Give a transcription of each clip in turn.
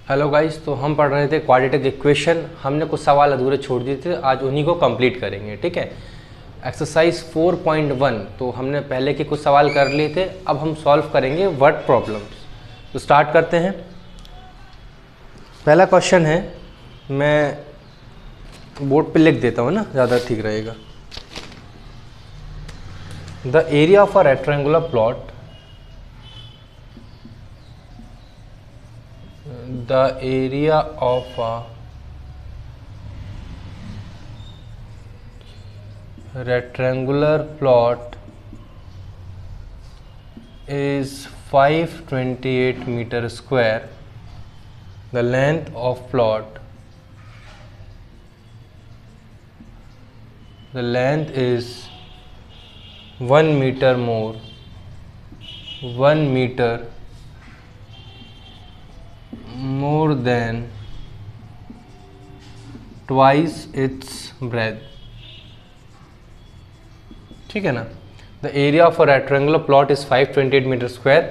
Hello guys, तो हम पढ़ रहे थे क्वाड्रेटिक इक्वेशन। हमने कुछ सवाल अधूरे छोड़ दिए थे, आज उन्हीं को कंप्लीट करेंगे। ठीक है, एक्सरसाइज 4.1 तो हमने पहले के कुछ सवाल कर लिए थे, अब हम सॉल्व करेंगे वर्ड प्रॉब्लम्स। तो स्टार्ट करते हैं। पहला क्वेश्चन है, मैं बोर्ड पे लिख देता हूँ ना, ज़्यादा ठीक रहेगा। The area of a rectangular plot, the area of a rectangular plot is 528 meter square. The length of plot, the length is 1 meter more, 1 meter more than twice its breadth। ठीक है ना। The area of a rectangular plot is 528 metre square,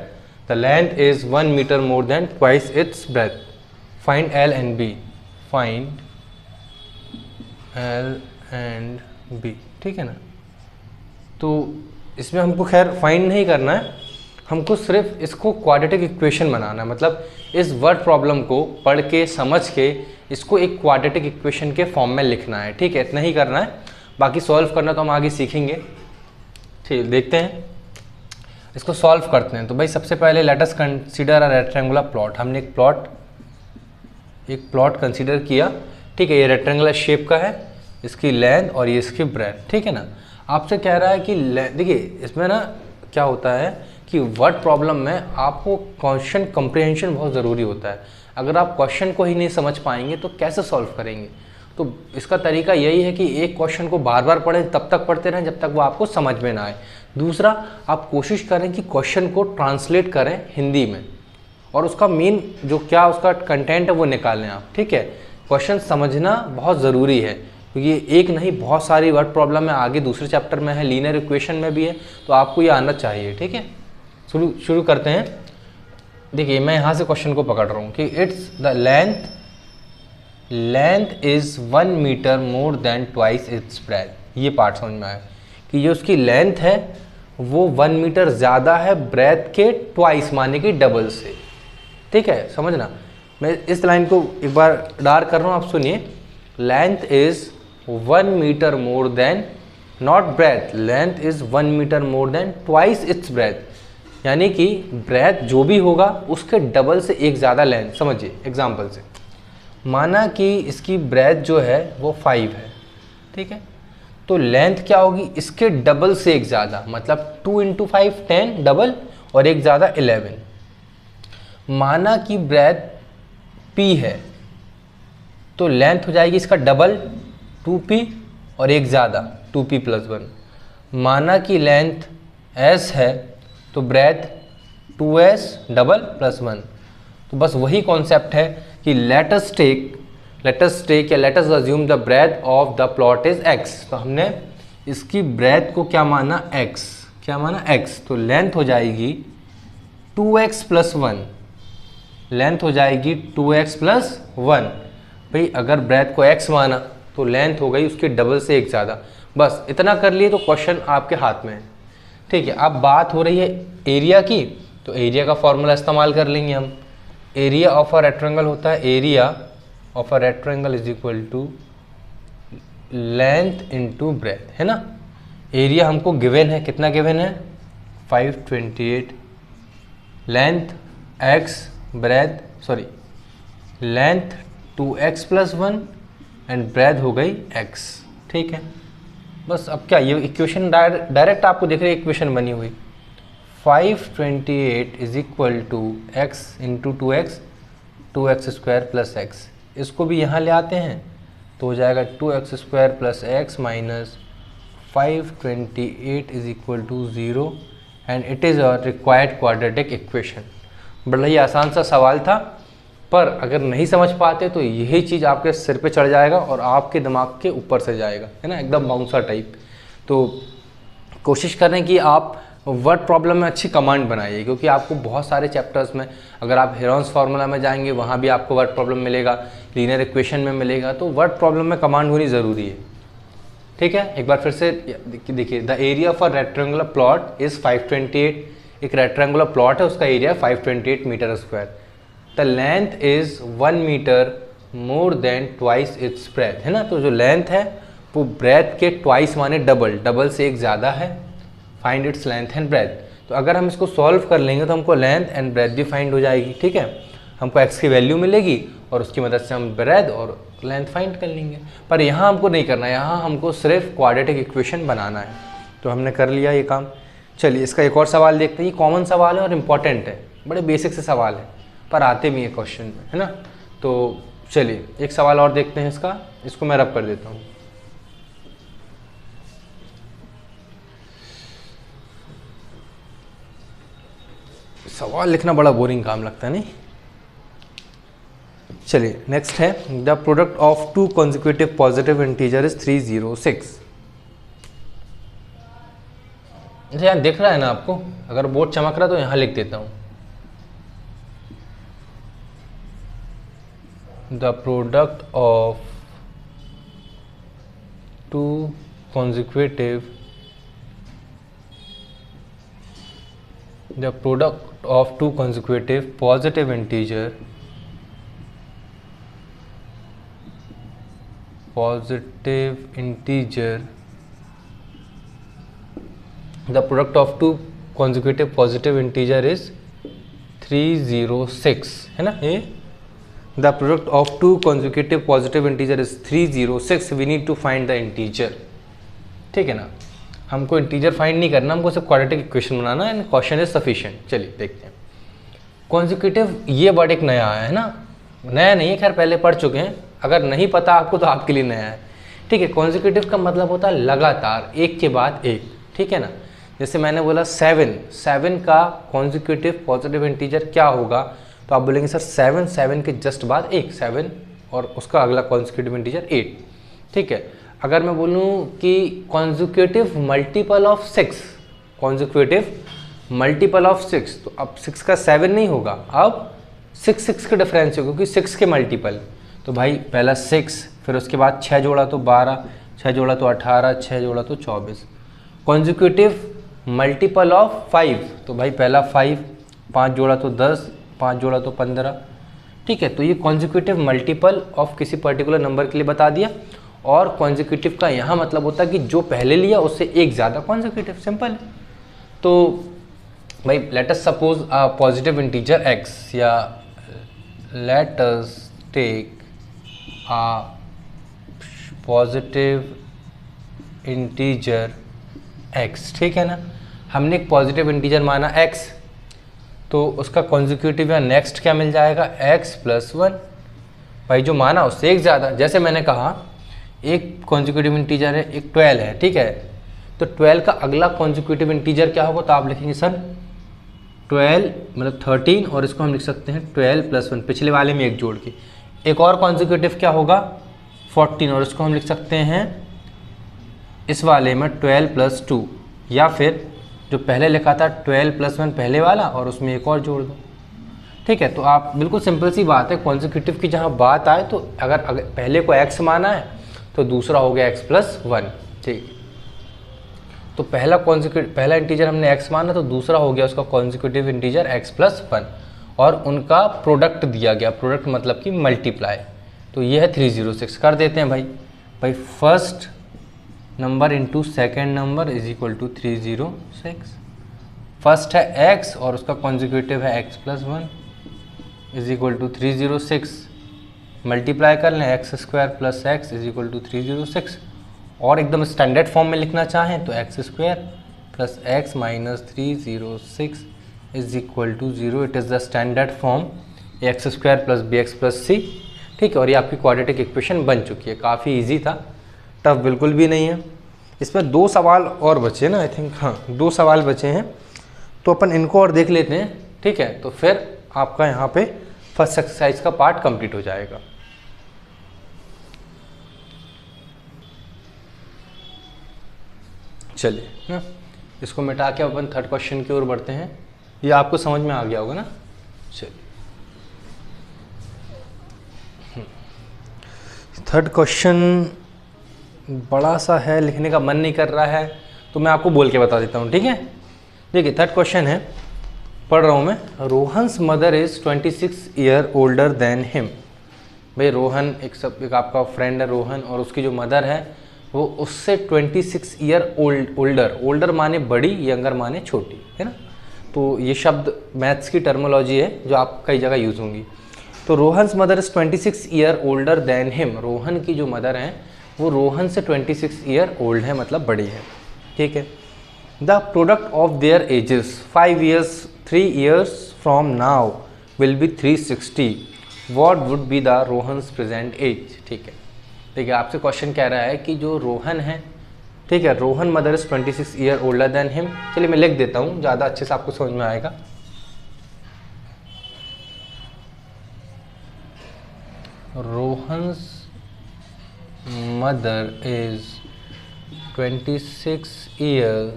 the length is 1 metre more than twice its breadth. Find L and B, find L and B. ठीक है ना। तो इसमें हमको खैर फाइंड नहीं करना है, हमको सिर्फ इसको क्वाड्रेटिक इक्वेशन बनाना है। मतलब इस वर्ड प्रॉब्लम को पढ़ के समझ के इसको एक क्वाड्रेटिक इक्वेशन के फॉर्म में लिखना है। ठीक है, इतना ही करना है, बाकी सॉल्व करना तो हम आगे सीखेंगे। ठीक, देखते हैं इसको सॉल्व करते हैं। तो भाई सबसे पहले let us consider a rectangular plot. हमने एक प्लॉट कंसीडर किया। ठीक है, ये रेक्टेंगुलर शेप का है, इसकी लेंथ और ये इसकी ब्रेथ। ठीक है ना। आपसे कह रहा है कि देखिए इसमें ना क्या होता है कि वर्ड प्रॉब्लम में आपको क्वेश्चन कंप्रिहेंशन बहुत ज़रूरी होता है। अगर आप क्वेश्चन को ही नहीं समझ पाएंगे तो कैसे सॉल्व करेंगे। तो इसका तरीका यही है कि एक क्वेश्चन को बार बार पढ़ें, तब तक पढ़ते रहें जब तक वो आपको समझ में ना आए। दूसरा, आप कोशिश करें कि क्वेश्चन को ट्रांसलेट करें हिंदी में और उसका मेन जो क्या उसका कंटेंट है वो निकालें आप। ठीक है, क्वेश्चन समझना बहुत ज़रूरी है क्योंकि एक नहीं बहुत सारी वर्ड प्रॉब्लम है, आगे दूसरे चैप्टर में है, लीनियर इक्वेशन में भी है, तो आपको ये आना चाहिए। ठीक है, शुरू करते हैं। देखिए मैं यहाँ से क्वेश्चन को पकड़ रहा हूँ कि it's the length is 1 metre more than twice its breadth. ये पार्ट समझ में आया कि ये उसकी लेंथ है वो 1 मीटर ज़्यादा है ब्रेथ के ट्वाइस, माने कि डबल से। ठीक है, समझना। मैं इस लाइन को एक बार डार्क कर रहा हूँ, आप सुनिए। Length is 1 metre more than, not breadth, length is 1 metre more than twice its breadth. यानी कि ब्रेथ जो भी होगा उसके डबल से एक ज़्यादा लेंथ। समझिए एग्जाम्पल से, माना कि इसकी ब्रेथ जो है वो 5 है। ठीक है, तो लेंथ क्या होगी इसके डबल से एक ज़्यादा, मतलब 2 × 5 10 डबल और एक ज़्यादा 11। माना कि ब्रेथ p है तो लेंथ हो जाएगी इसका डबल 2p और एक ज़्यादा 2p + 1। माना कि लेंथ s है तो ब्रेथ 2s डबल + 1। तो बस वही कॉन्सेप्ट है कि लेट अस टेक या let us assume the breadth of the plot is x। तो हमने इसकी ब्रेथ को क्या माना x, तो लेंथ हो जाएगी 2x + 1, लेंथ हो जाएगी 2x + 1। भाई अगर ब्रेथ को x माना तो लेंथ हो गई उसके डबल से एक ज़्यादा। बस इतना कर लिए तो क्वेश्चन आपके हाथ में है। ठीक है, अब बात हो रही है एरिया की, तो एरिया का फॉर्मूला इस्तेमाल कर लेंगे हम। एरिया ऑफ अ रेक्टेंगल होता है, area of a rectangle is equal to length into breadth, है ना। एरिया हमको गिवन है, कितना गिवन है 528, length x, breadth length 2x + 1 and breadth हो गई x। ठीक है, बस अब क्या ये इक्वेशन डायरेक्ट आपको दिख रही है, इक्वेशन बनी हुई 528 is equal to x × 2x, 2x² + x। इसको भी यहाँ ले आते हैं तो हो जाएगा 2x² + x minus 528 is equal to 0 and it is a required quadratic equation. बड़ा ही आसान सा सवाल था, पर अगर नहीं समझ पाते तो यही चीज़ आपके सिर पे चढ़ जाएगा और आपके दिमाग के ऊपर से जाएगा, है ना, एकदम बाउंसर टाइप। तो कोशिश करें कि आप वर्ड प्रॉब्लम में अच्छी कमांड बनाइए, क्योंकि आपको बहुत सारे चैप्टर्स में, अगर आप हेरोन्स फार्मूला में जाएंगे वहाँ भी आपको वर्ड प्रॉब्लम मिलेगा, लीनियर इक्वेशन में मिलेगा, तो वर्ड प्रॉब्लम में कमांड होनी ज़रूरी है। ठीक है, एक बार फिर से देखिए, the area for rectangular plot is 528, एक रेक्टेंगुलर प्लॉट है, उसका area 528 metre square. The length is 1 metre more than twice its breadth, है ना। तो जो लेंथ है वो ब्रेथ के ट्वाइस माने डबल, डबल से एक ज़्यादा है। Find its length and breadth, तो अगर हम इसको सॉल्व कर लेंगे तो हमको लेंथ एंड ब्रेथ भी फाइंड हो जाएगी। ठीक है, हमको x की वैल्यू मिलेगी और उसकी मदद से हम ब्रेथ और लेंथ फाइंड कर लेंगे। पर यहाँ हमको नहीं करना है, यहाँ हमको सिर्फ क्वाड्रेटिक इक्वेशन बनाना है। तो हमने कर लिया ये काम। चलिए इसका एक और सवाल देखते हैं। ये कॉमन सवाल है और इम्पॉर्टेंट है, बड़े बेसिक से सवाल है पर आते भी हैं क्वेश्चन में, है ना। तो चलिए एक सवाल और देखते हैं इसका, इसको मैं रब कर देता हूँ। सवाल लिखना बड़ा बोरिंग काम लगता है नहीं। चलिए नेक्स्ट है, the product of two consecutive positive integer is 306। यहाँ दिख रहा है ना आपको, अगर बोर्ड चमक रहा है तो यहाँ लिख देता हूँ, the product of two consecutive the product of two consecutive positive integer the product of two consecutive positive integer is 306, है ना। ये the product of two consecutive positive integer is 306, we need to find the integer। ठीक है ना, हमको integer find नहीं करना, हमको सिर्फ quadratic equation banana and question is sufficient. चलिए देखते हैं। कॉन्जिक्यूटिव, ये वर्ड एक नया आया है ना, नया नहीं है, खैर पहले पढ़ चुके हैं, अगर नहीं पता आपको तो आपके लिए नया है। ठीक है, कॉन्जिक्यूटिव का मतलब होता है लगातार, एक के बाद एक। ठीक है ना, जैसे मैंने बोला 7 का कॉन्जिक्यूटिव पॉजिटिव इंटीजर क्या होगा, तो आप बोलेंगे सर 7 के जस्ट बाद 7 और उसका अगला कॉन्जिक्यूटिव इंटीजर 8। ठीक है, अगर मैं बोलूँ कि consecutive multiple of 6, consecutive multiple of 6, तो अब 6 का 7 नहीं होगा, अब 6 का डिफरेंस होगा, क्योंकि 6 के मल्टीपल। तो भाई पहला 6, फिर उसके बाद 6 जोड़ा तो 12, 6 जोड़ा तो 18, 6 जोड़ा तो 24। कॉन्जिक्यूटिव मल्टीपल ऑफ 5, तो भाई पहला 5, 5 जोड़ा तो 10, 5 जोड़ा तो 15। ठीक है, तो ये कॉन्जिक्यूटिव मल्टीपल ऑफ किसी पर्टिकुलर नंबर के लिए बता दिया। और कॉन्जिक्यूटिव का यहाँ मतलब होता है कि जो पहले लिया उससे एक ज़्यादा कॉन्जिक्यूटिव, सिंपल है। तो भाई let us suppose a positive integer x, या let us take a positive integer x। ठीक है ना, हमने एक पॉजिटिव इंटीजर माना x, तो उसका कॉन्जिक्यूटिव या नेक्स्ट क्या मिल जाएगा, x + 1। भाई जो माना उससे एक ज़्यादा, जैसे मैंने कहा एक कॉन्जिक्यूटिव इंटीजर है, एक 12 है। ठीक है, तो 12 का अगला कॉन्जिक्यूटिव इंटीजर क्या होगा, तो आप लिखेंगे सर 12 मतलब 13, और इसको हम लिख सकते हैं 12 + 1, पिछले वाले में एक जोड़ के। एक और कॉन्जिक्यूटिव क्या होगा 14, और इसको हम लिख सकते हैं इस वाले में 12 + 2, या फिर जो पहले लिखा था 12 + 1 पहले वाला और उसमें एक और जोड़ दो। ठीक है, तो आप बिल्कुल सिंपल सी बात है, कॉन्जिक्यूटिव की जहाँ बात आए तो अगर पहले को x माना है तो दूसरा हो गया x + 1। ठीक, तो पहला इंटीजर हमने x माना, तो दूसरा हो गया उसका कॉन्जिक्यूटिव इंटीजर x + 1, और उनका प्रोडक्ट दिया गया, प्रोडक्ट मतलब कि मल्टीप्लाई। तो ये है 306। कर देते हैं भाई first number into second number is equal to 306। First है x और उसका कॉन्जिक्यूटिव है x + 1 is equal to 306। Multiply कर लें x² + x is equal to 306, और एकदम स्टैंडर्ड फॉर्म में लिखना चाहें तो x² + x - 306 is equal to 0। It is the standard form x² + bx + c। ठीक है, और ये आपकी क्वाड्रेटिक इक्वेशन बन चुकी है। काफ़ी इजी था, टफ बिल्कुल भी नहीं है। इसमें 2 सवाल और बचे ना, आई थिंक, हाँ 2 सवाल बचे हैं, तो अपन इनको और देख लेते हैं। ठीक है, तो फिर आपका यहाँ पे फर्स्ट एक्सरसाइज का पार्ट कंप्लीट हो जाएगा। चलिए ना, इसको मिटा के अपन थर्ड क्वेश्चन की ओर बढ़ते हैं। ये आपको समझ में आ गया होगा ना। चलिए थर्ड क्वेश्चन बड़ा सा है, लिखने का मन नहीं कर रहा है तो मैं आपको बोल के बता देता हूँ, ठीक है। देखिए थर्ड क्वेश्चन है, पढ़ रहा हूँ मैं। Rohan's mother is 26 year older than him. भाई रोहन एक आपका फ्रेंड है रोहन, और उसकी जो मदर है वो उससे 26 ईयर ओल्डर माने बड़ी, यंगर माने छोटी, है ना। तो ये शब्द मैथ्स की टर्मोलॉजी है जो आप कई जगह यूज़ होंगी। तो Rohan's mother is 26 year older than him. Rohan की जो मदर हैं वो रोहन से 26 ईयर ओल्ड है, मतलब बड़ी है, ठीक है। The product of their ages 5 years 3 years from now will be 360। What would be the Rohan's present age, ठीक है। देखिए आपसे क्वेश्चन कह रहा है कि जो रोहन है, ठीक है, Rohan mother is 26 year older than him. चलिए मैं लिख देता हूँ, ज़्यादा अच्छे से आपको समझ में आएगा। Rohan's mother is 26 years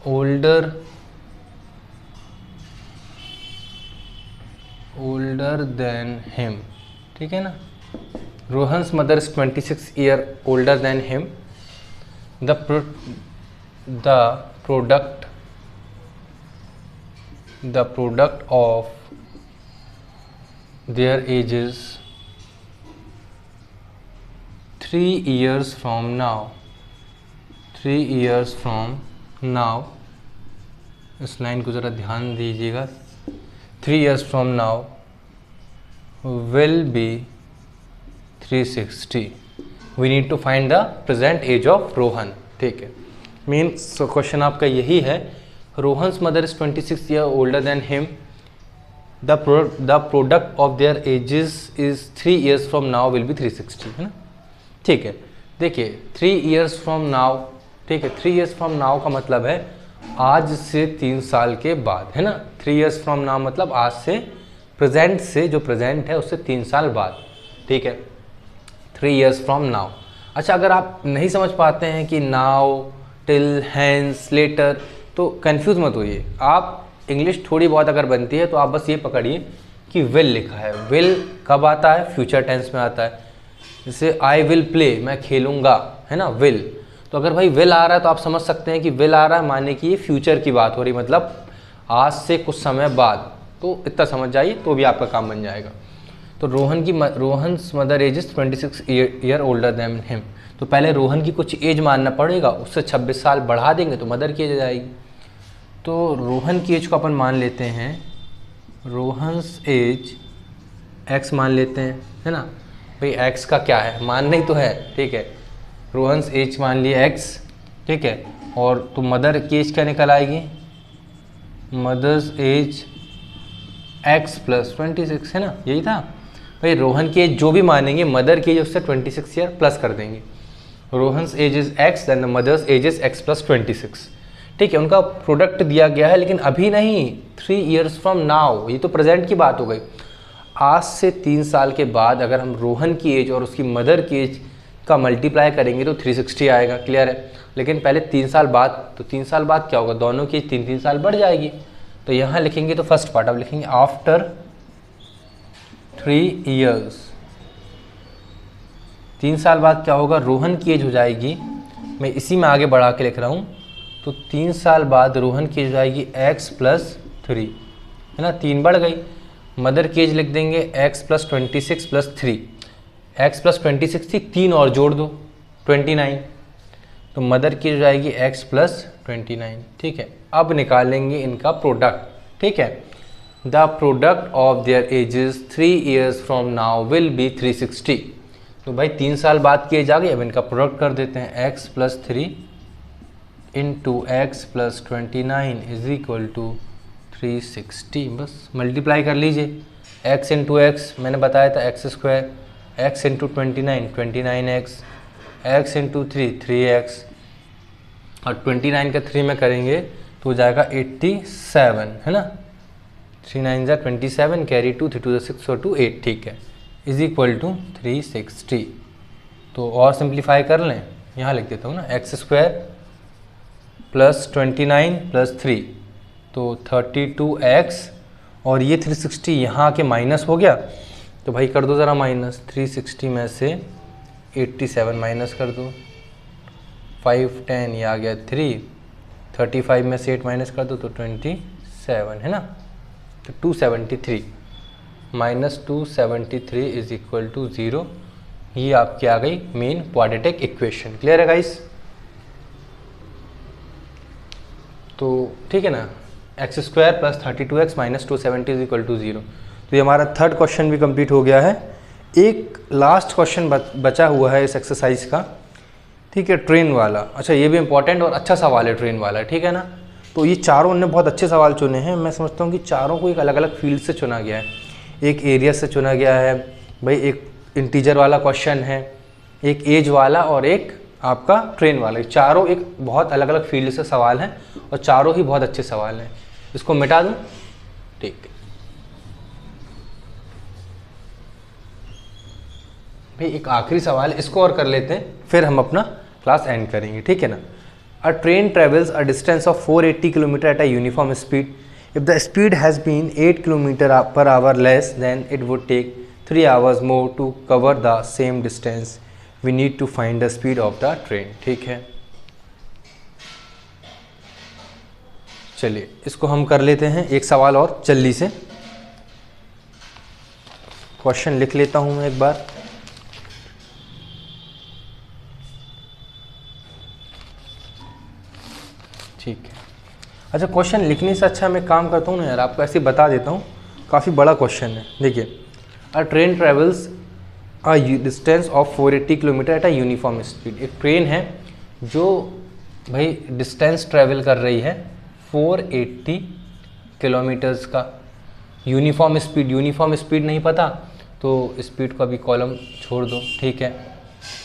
older than him, ठीक है ना। Rohan's mother is 26 year older than him. The product of their edges 3 years from now, इस लाइन को ज़रा ध्यान दीजिएगा। 3 years from now will be 360। We need to find the present age of Rohan, ठीक है। मीन्स क्वेश्चन आपका यही है, Rohan's mother is 26 year older than him. The product of their edges is 3 years from now will be 360, है ना, ठीक है। देखिए 3 years from now, ठीक है, 3 years from now का मतलब है आज से 3 साल के बाद, है ना। 3 years from now मतलब आज से, प्रेजेंट से, जो प्रेजेंट है उससे 3 साल बाद, ठीक है। 3 years from now। अच्छा, अगर आप नहीं समझ पाते हैं कि नाउ, टिल, हैंस, लेटर, तो कंफ्यूज मत होइए। आप इंग्लिश थोड़ी बहुत अगर बनती है तो आप बस ये पकड़िए कि विल लिखा है। विल कब आता है? फ्यूचर टेंस में आता है। जैसे आई विल प्ले, मैं खेलूँगा, है ना, विल। तो अगर भाई विल आ रहा है तो आप समझ सकते हैं कि विल आ रहा है माने कि ये फ्यूचर की बात हो रही, मतलब आज से कुछ समय बाद। तो इतना समझ जाइए तो भी आपका काम बन जाएगा। तो Rohan's mother age is 26 year older than him. तो पहले रोहन की कुछ एज मानना पड़ेगा, उससे 26 साल बढ़ा देंगे तो मदर की एज आ जाएगी। तो रोहन की एज को अपन मान लेते हैं, रोहन्स एज एक्स मान लेते हैं, है ना। भाई एक्स का क्या है, मानना ही तो है, ठीक है। रोहन्स एज मान लिए एक्स, ठीक है। और तो मदर की एज क्या निकल आएगी? मदर्स एज एक्स प्लस 26, है ना, यही था। भाई रोहन की एज जो भी मानेंगे, मदर की एज उससे 26 ईयर प्लस कर देंगे। Rohan's age is x then the mother's age is x plus 26, ठीक है। उनका प्रोडक्ट दिया गया है, लेकिन अभी नहीं, 3 years फ्रॉम नाउ, ये तो प्रेजेंट की बात हो गई। आज से 3 साल के बाद अगर हम रोहन की एज और उसकी मदर की एज का मल्टीप्लाई करेंगे तो 360 आएगा, क्लियर है। लेकिन पहले 3 साल बाद, तो 3 साल बाद क्या होगा, दोनों की एज 3-3 साल बढ़ जाएगी। तो यहाँ लिखेंगे तो फर्स्ट पार्ट अब लिखेंगे आफ्टर 3 years, 3 साल बाद क्या होगा, रोहन की एज हो जाएगी, मैं इसी में आगे बढ़ा के लिख रहा हूँ। तो 3 साल बाद रोहन की एज हो जाएगी x प्लस 3, है ना, 3 बढ़ गई। मदर की एज लिख देंगे x plus 26 plus 3, x plus 26 थी, 3 और जोड़ दो 29, तो मदर की एज हो जाएगी x प्लस 29, ठीक है। अब निकालेंगे इनका प्रोडक्ट, ठीक है। The product of their edges 3 years from now will be 360। तो भाई 3 साल बाद की एज आ गई, अब इनका प्रोडक्ट कर देते हैं। x plus 3 into x plus 29 is equal to 360। बस मल्टीप्लाई कर लीजिए, x इंटू एक्स मैंने बताया था x square, x into 29 x into 3 और 29 का 3 में करेंगे तो हो जाएगा 87, है ना। 3 9 ज़ा 27, कैरी 2, 3 2 ज़ा 6 और 2 8, ठीक है, इज इक्वल टू 360। तो और सिंप्लीफाई कर लें, यहाँ लिख देता हूँ ना, एक्स स्क्वायर प्लस 29 प्लस 3 तो 32x, और ये 360 यहाँ आके माइनस हो गया, तो भाई कर दो ज़रा माइनस, 360 में से 87 माइनस कर दो, 5 10 ये आ गया 3, 35 में से 8 माइनस कर दो तो 27 है ना, तो 273 माइनस 273 इज इक्वल टू 0। ये आपकी आ गई मेन क्वाड्रेटिक इक्वेशन। क्लियर है गाइस? तो ठीक है ना, x² plus 32x minus 270 is equal to 0। तो ये हमारा थर्ड क्वेश्चन भी कंप्लीट हो गया है। एक लास्ट क्वेश्चन बचा हुआ है इस एक्सरसाइज का, ठीक है, ट्रेन वाला। अच्छा, ये भी इंपॉर्टेंट और अच्छा सवाल है ट्रेन वाला, ठीक है ना। तो ये चारों ने बहुत अच्छे सवाल चुने हैं। मैं समझता हूँ कि चारों को एक अलग अलग फील्ड से चुना गया है, एक एरिया से चुना गया है भाई, एक इंटीजर वाला क्वेश्चन है, एक एज वाला और एक आपका ट्रेन वाला। चारों एक बहुत अलग अलग फील्ड से सवाल हैं और चारों ही बहुत अच्छे सवाल हैं। इसको मिटा दूँ? ठीक है भाई, एक आखिरी सवाल, इसको और कर लेते हैं, फिर हम अपना क्लास एंड करेंगे, ठीक है ना। A train travels a distance of 480 kilometre at a uniform speed. If the speed has been 8 kilometre per hour less, then it would take 3 hours more to cover the same distance. We need to find the speed of the train. ठीक है, चलिए इसको हम कर लेते हैं एक सवाल और जल्दी से। क्वेश्चन लिख लेता हूं मैं एक बार। ठीक है, अच्छा क्वेश्चन लिखने से अच्छा मैं काम करता हूँ ना यार, आपको ऐसे बता देता हूँ, काफ़ी बड़ा क्वेश्चन है। देखिए, अ train travels a distance of 480 kilometre at a uniform speed. एक ट्रेन है जो भाई डिस्टेंस ट्रेवल कर रही है 480 किलोमीटर्स का। यूनिफॉर्म स्पीड नहीं पता तो स्पीड को अभी कॉलम छोड़ दो, ठीक है।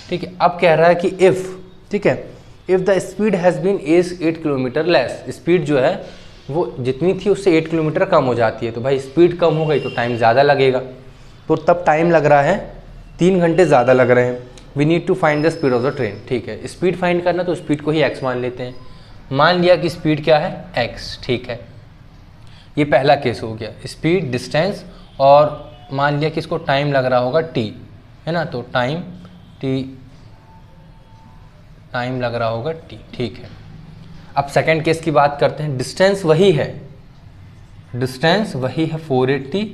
ठीक है, अब कह रहा है कि इफ़, ठीक है, if the speed has been 8 kilometre less, speed जो है वो जितनी थी उससे 8 किलोमीटर कम हो जाती है। तो भाई स्पीड कम हो गई तो टाइम ज़्यादा लगेगा, तो तब टाइम लग रहा है 3 घंटे ज़्यादा लग रहे हैं। We need to find the speed of the train. ठीक है, स्पीड फाइंड करना तो स्पीड को ही x मान लेते हैं। मान लिया कि स्पीड क्या है, x, ठीक है। ये पहला केस हो गया, स्पीड, डिस्टेंस, और मान लिया कि इसको टाइम लग रहा होगा t, है ना, तो टाइम लग रहा होगा t, ठीक है। अब सेकंड केस की बात करते हैं। डिस्टेंस वही है 480,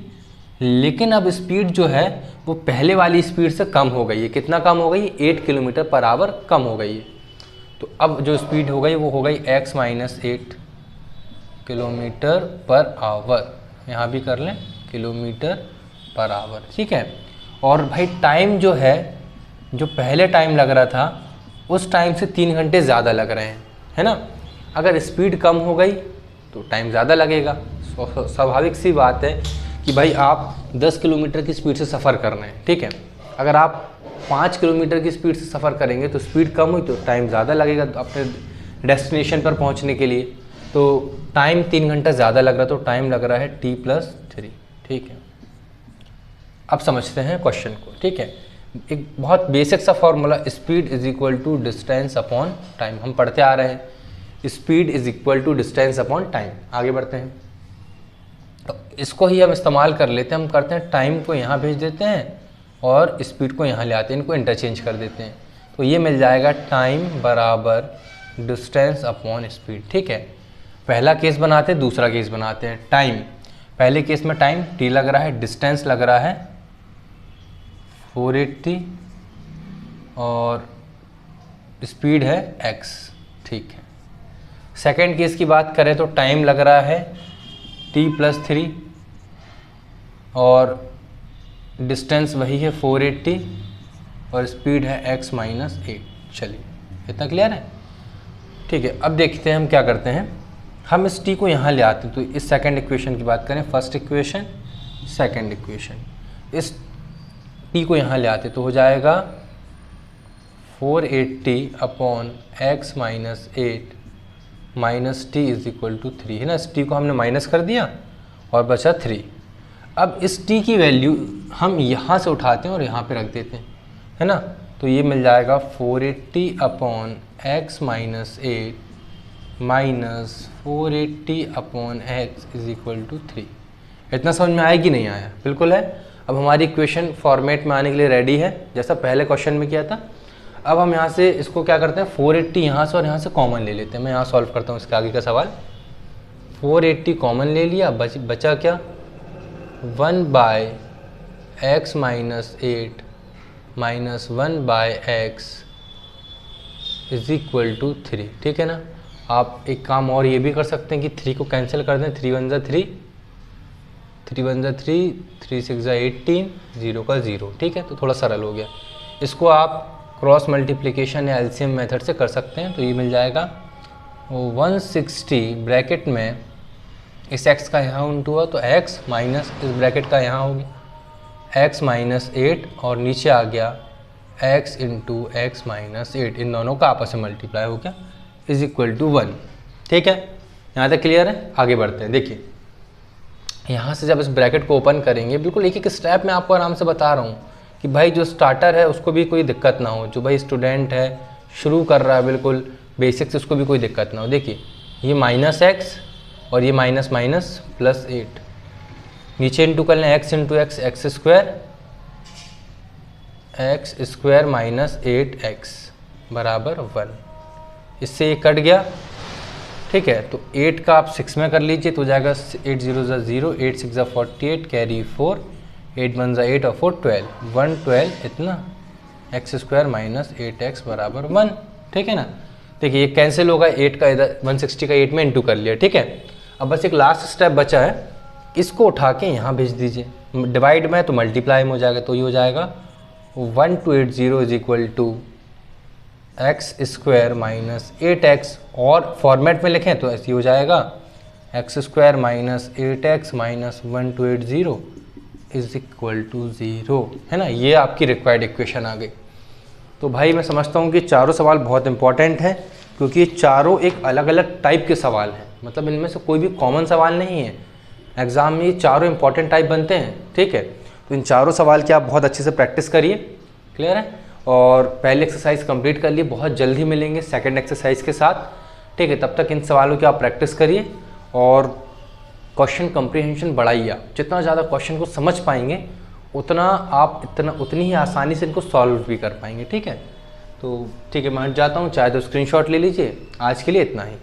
लेकिन अब स्पीड जो है वो पहले वाली स्पीड से कम हो गई है। कितना कम हो गई? 8 किलोमीटर पर आवर कम हो गई है। तो अब जो स्पीड हो गई वो हो गई x minus 8 kilometre per our. यहाँ भी कर लें, किलोमीटर पर आवर, ठीक है। और भाई टाइम जो है, जो पहले टाइम लग रहा था उस टाइम से 3 घंटे ज़्यादा लग रहे हैं, है ना। अगर स्पीड कम हो गई तो टाइम ज़्यादा लगेगा। स्वाभाविक सी बात है कि भाई आप 10 किलोमीटर की स्पीड से सफ़र कर रहे हैं, ठीक है। अगर आप 5 किलोमीटर की स्पीड से सफ़र करेंगे तो स्पीड कम हुई तो टाइम ज़्यादा लगेगा अपने डेस्टिनेशन पर पहुंचने के लिए। तो टाइम 3 घंटा ज़्यादा लग रहा है, तो टाइम लग रहा है t+3, ठीक है। अब समझते हैं क्वेश्चन को, ठीक है। एक बहुत बेसिक सा formula, speed is equal to distance upon time, हम पढ़ते आ रहे हैं। Speed is equal to distance upon time. आगे बढ़ते हैं, तो इसको ही हम इस्तेमाल कर लेते हैं। हम करते हैं टाइम को यहाँ भेज देते हैं और स्पीड को यहाँ ले आते हैं, इनको इंटरचेंज कर देते हैं। तो ये मिल जाएगा टाइम बराबर डिस्टेंस अपॉन स्पीड, ठीक है। पहला केस बनाते हैं, दूसरा केस बनाते हैं। टाइम, पहले केस में टाइम t लग रहा है, डिस्टेंस लग रहा है 480 और स्पीड है x, ठीक है। सेकेंड केस की बात करें तो टाइम लग रहा है t+3 और डिस्टेंस वही है 480 और स्पीड है x माइनस 8। चलिए, इतना क्लियर है, ठीक है। अब देखते हैं हम क्या करते हैं। हम इस t को यहाँ ले आते हैं। तो इस सेकंड इक्वेशन की बात करें, फर्स्ट इक्वेशन, सेकंड इक्वेशन, इस t को यहाँ ले आते तो हो जाएगा 480 upon x minus 8 minus t is equal to 3, है ना। इस t को हमने माइनस कर दिया और बचा 3। अब इस t की वैल्यू हम यहाँ से उठाते हैं और यहाँ पे रख देते हैं, है ना। तो ये मिल जाएगा 480 upon x minus 8 minus 480 upon x is equal to 3। इतना समझ में आया कि नहीं आया? बिल्कुल है। अब हमारी इक्वेशन फॉर्मेट में आने के लिए रेडी है, जैसा पहले क्वेश्चन में किया था। अब हम यहाँ से इसको क्या करते हैं, 480 यहाँ से और यहाँ से कॉमन ले लेते हैं। मैं यहाँ सॉल्व करता हूँ इसके आगे का सवाल। 480 कॉमन ले लिया, बचा क्या, 1/x minus 8 minus 1/x is equal to 3। ठीक है ना। आप एक काम और ये भी कर सकते हैं कि 3 को कैंसिल कर दें, 3 × 1 = 3, 3 × 1 = 3, 3 × 6 = 18, 0 का 0। ठीक है, तो थोड़ा सरल हो गया। इसको आप क्रॉस मल्टीप्लिकेशन या एलसीएम मेथड से कर सकते हैं। तो ये मिल जाएगा 160 ब्रैकेट में इस x का यहाँ उल्टा हुआ तो x माइनस इस ब्रैकेट का यहाँ हो गया x माइनस 8 और नीचे आ गया x इंटू एक्स माइनस 8। इन दोनों का आपस में मल्टीप्लाई हो गया इज इक्वल टू 1। ठीक है, यहाँ तक क्लियर है? आगे बढ़ते हैं। देखिए यहाँ से जब इस ब्रैकेट को ओपन करेंगे, बिल्कुल एक एक स्टेप में आपको आराम से बता रहा हूँ कि भाई जो स्टार्टर है उसको भी कोई दिक्कत ना हो, जो भाई स्टूडेंट है शुरू कर रहा है बिल्कुल बेसिक्स, उसको भी कोई दिक्कत ना हो। देखिए ये माइनस एक्स और ये माइनस माइनस प्लस 8, नीचे इंटू कर लें x into x, x square minus 8x बराबर 1। इससे ये कट गया। ठीक है, तो 8 का आप 6 में कर लीजिए तो हो जाएगा 8 0 = 0, 8 6 = 48, कैरी 4, 8 1 = 8 और 4 12, 112 इतना एक्स स्क्वायर माइनस 8x बराबर 1। ठीक है ना। देखिए ये कैंसिल होगा, 8 का इधर 160 का 8 में इंटू कर लिया। ठीक है, अब बस एक लास्ट स्टेप बचा है, इसको उठा के यहाँ भेज दीजिए। डिवाइड में तो मल्टीप्लाई में हो जाएगा, तो ये हो जाएगा 1280 is equal to x square minus 8x, और फॉर्मेट में लिखें तो ऐसे हो जाएगा x square minus 8x minus 1280 is equal to 0। है ना, ये आपकी रिक्वायर्ड इक्वेशन आ गई। तो भाई मैं समझता हूँ कि चारों सवाल बहुत इंपॉर्टेंट हैं, क्योंकि ये चारों एक अलग अलग टाइप के सवाल हैं। मतलब इनमें से कोई भी कॉमन सवाल नहीं है, एग्ज़ाम में ये चारों इंपॉर्टेंट टाइप बनते हैं। ठीक है, तो इन चारों सवाल की आप बहुत अच्छे से प्रैक्टिस करिए। क्लियर है? और पहली एक्सरसाइज कंप्लीट कर लिए, बहुत जल्दी मिलेंगे सेकंड एक्सरसाइज के साथ। ठीक है, तब तक इन सवालों की आप प्रैक्टिस करिए और क्वेश्चन कंप्रीहेंशन बढ़ाइए। आप जितना ज़्यादा क्वेश्चन को समझ पाएंगे उतनी ही आसानी से इनको सॉल्व भी कर पाएंगे। ठीक है, तो ठीक है मैं हट जाता हूँ, चाहे तो स्क्रीनशॉट ले लीजिए। आज के लिए इतना ही।